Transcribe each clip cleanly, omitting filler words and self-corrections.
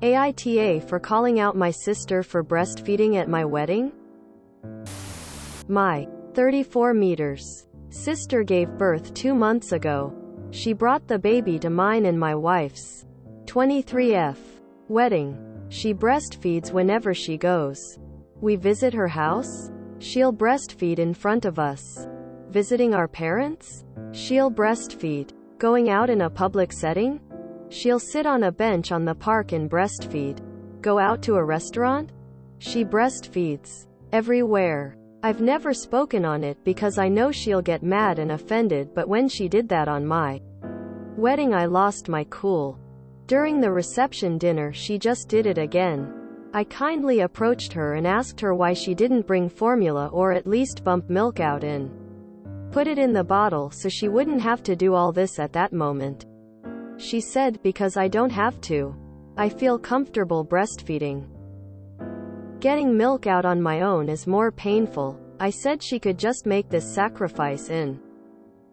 AITA for calling out my sister for breastfeeding at my wedding? My 34 meters sister gave birth 2 months ago. She brought the baby to mine and my wife's 23F wedding. She breastfeeds whenever she goes. We visit her house. She'll breastfeed in front of us. Visiting our parents? She'll breastfeed. Going out in a public setting? She'll sit on a bench on the park and breastfeed. Go out to a restaurant? She breastfeeds. Everywhere. I've never spoken on it because I know she'll get mad and offended, but when she did that on my wedding I lost my cool. During the reception dinner she just did it again. I kindly approached her and asked her why she didn't bring formula or at least bump milk out and put it in the bottle so she wouldn't have to do all this at that moment. She said, "Because I don't have to. I feel comfortable breastfeeding. Getting milk out on my own is more painful." I said she could just make this sacrifice and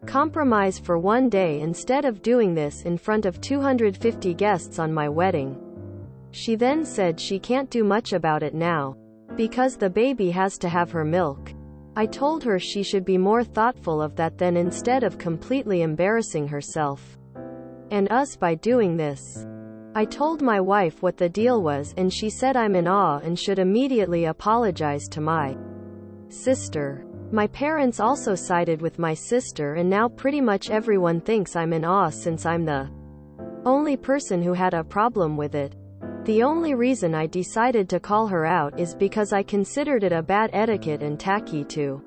compromise for one day instead of doing this in front of 250 guests on my wedding. She then said she can't do much about it now, because the baby has to have her milk. I told her she should be more thoughtful of that then instead of completely embarrassing herself and us by doing this. I told my wife what the deal was and she said I'm in awe and should immediately apologize to my sister. My parents also sided with my sister and now pretty much everyone thinks I'm in awe since I'm the only person who had a problem with it. The only reason I decided to call her out is because I considered it a bad etiquette and tacky to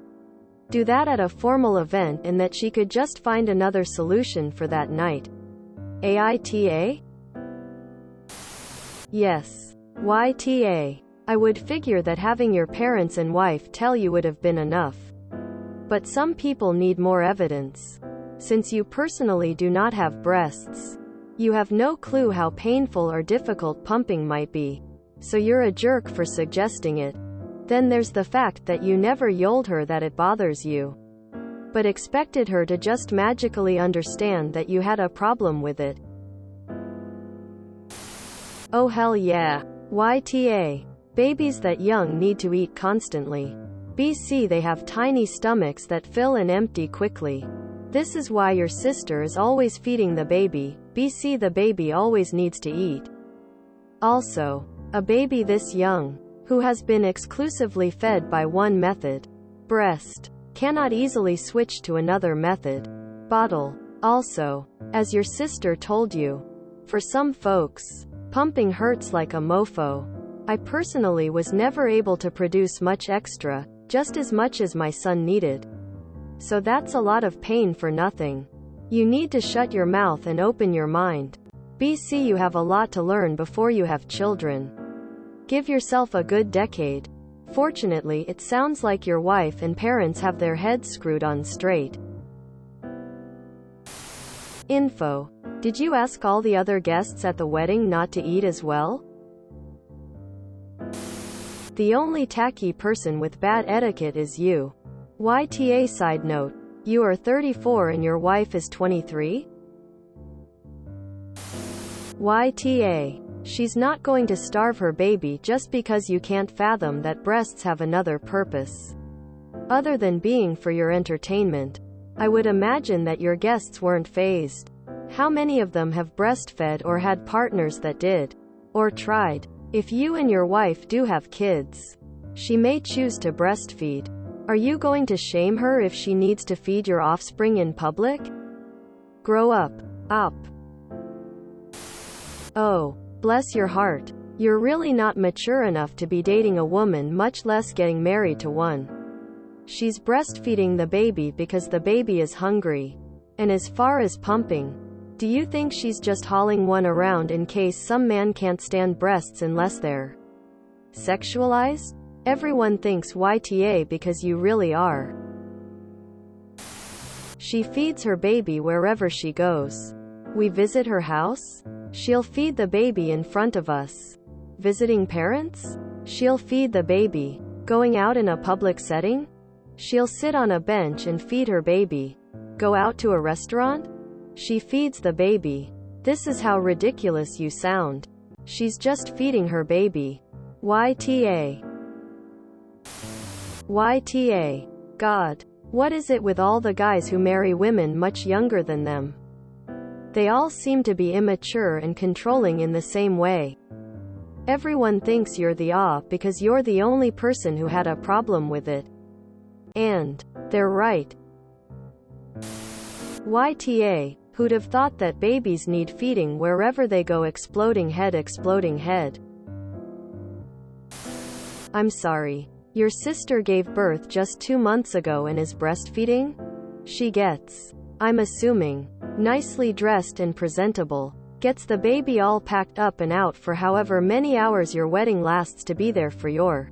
do that at a formal event and that she could just find another solution for that night. AITA? Yes. YTA. I would figure that having your parents and wife tell you would have been enough. But some people need more evidence. Since you personally do not have breasts, you have no clue how painful or difficult pumping might be. So you're a jerk for suggesting it. Then there's the fact that you never told her that it bothers you, but expected her to just magically understand that you had a problem with it. Oh hell yeah. YTA. Babies that young need to eat constantly. BC they have tiny stomachs that fill and empty quickly. This is why your sister is always feeding the baby. BC the baby always needs to eat. Also, a baby this young, who has been exclusively fed by one method, breast, cannot easily switch to another method, bottle. Also, as your sister told you, for some folks, pumping hurts like a mofo. I personally was never able to produce much extra, just as much as my son needed. So that's a lot of pain for nothing. You need to shut your mouth and open your mind. BC you have a lot to learn before you have children. Give yourself a good decade. Fortunately, it sounds like your wife and parents have their heads screwed on straight. Info. Did you ask all the other guests at the wedding not to eat as well? The only tacky person with bad etiquette is you. YTA side note. You are 34 and your wife is 23? YTA. She's not going to starve her baby just because you can't fathom that breasts have another purpose other than being for your entertainment. I would imagine that your guests weren't fazed. How many of them have breastfed or had partners that did? Or tried? If you and your wife do have kids, she may choose to breastfeed. Are you going to shame her if she needs to feed your offspring in public? Grow up. Up. Oh, bless your heart. You're really not mature enough to be dating a woman, much less getting married to one. She's breastfeeding the baby because the baby is hungry. And as far as pumping, do you think she's just hauling one around in case some man can't stand breasts unless they're sexualized? Everyone thinks YTA because you really are. She feeds her baby wherever she goes. We visit her house? She'll feed the baby in front of us. Visiting parents? She'll feed the baby. Going out in a public setting? She'll sit on a bench and feed her baby. Go out to a restaurant? She feeds the baby. This is how ridiculous you sound. She's just feeding her baby. YTA. YTA. God. What is it with all the guys who marry women much younger than them? They all seem to be immature and controlling in the same way. Everyone thinks you're the because you're the only person who had a problem with it. And they're right. YTA. Who'd have thought that babies need feeding wherever they go? Exploding head, exploding head. I'm sorry. Your sister gave birth just 2 months ago and is breastfeeding? She gets, I'm assuming, nicely dressed and presentable, gets the baby all packed up and out for however many hours your wedding lasts to be there for your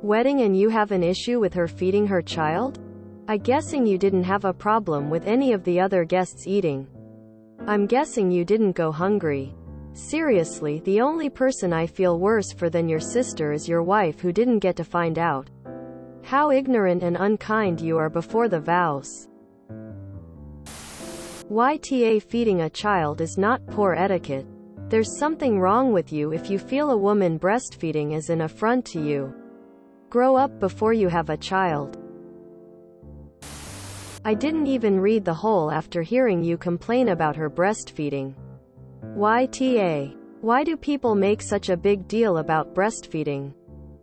wedding, and you have an issue with her feeding her child? I'm guessing you didn't have a problem with any of the other guests eating. I'm guessing you didn't go hungry. Seriously, the only person I feel worse for than your sister is your wife, who didn't get to find out how ignorant and unkind you are before the vows. YTA. Feeding a child is not poor etiquette. There's something wrong with you if you feel a woman breastfeeding is an affront to you. Grow up before you have a child. I didn't even read the whole after hearing you complain about her breastfeeding. YTA. Why do people make such a big deal about breastfeeding?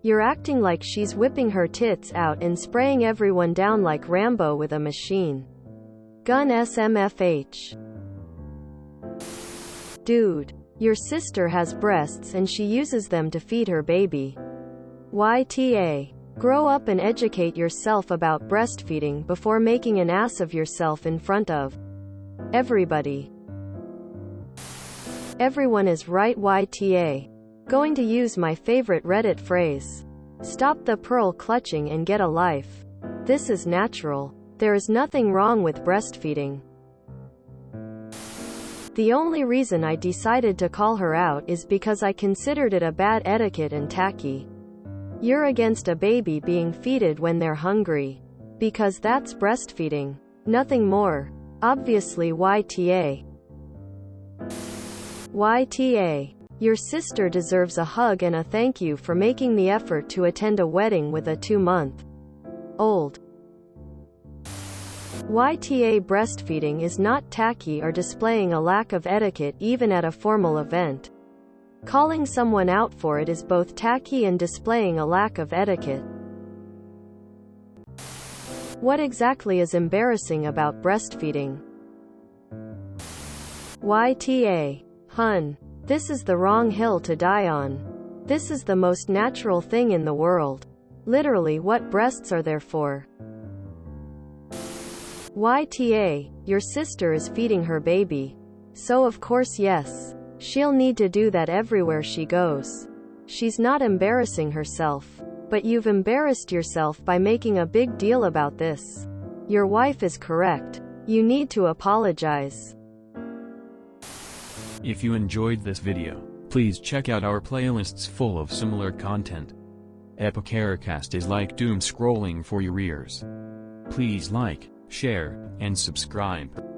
You're acting like she's whipping her tits out and spraying everyone down like Rambo with a machine gun. SMFH. Dude. Your sister has breasts and she uses them to feed her baby. YTA. Grow up and educate yourself about breastfeeding before making an ass of yourself in front of everybody. Everyone is right. YTA. Going to use my favorite Reddit phrase. Stop the pearl clutching and get a life. This is natural. There is nothing wrong with breastfeeding. The only reason I decided to call her out is because I considered it a bad etiquette and tacky. You're against a baby being feeded when they're hungry. Because that's breastfeeding. Nothing more. Obviously. YTA. YTA. Your sister deserves a hug and a thank you for making the effort to attend a wedding with a 2-month-old. YTA. Breastfeeding is not tacky or displaying a lack of etiquette even at a formal event. Calling someone out for it is both tacky and displaying a lack of etiquette. What exactly is embarrassing about breastfeeding? YTA. Hun. This is the wrong hill to die on. This is the most natural thing in the world. Literally, what breasts are there for? YTA. Your sister is feeding her baby. So of course yes. She'll need to do that everywhere she goes. She's not embarrassing herself. But you've embarrassed yourself by making a big deal about this. Your wife is correct. You need to apologize. If you enjoyed this video, please check out our playlists full of similar content. AmITheAsshole is like doom scrolling for your ears. Please like, share, and subscribe.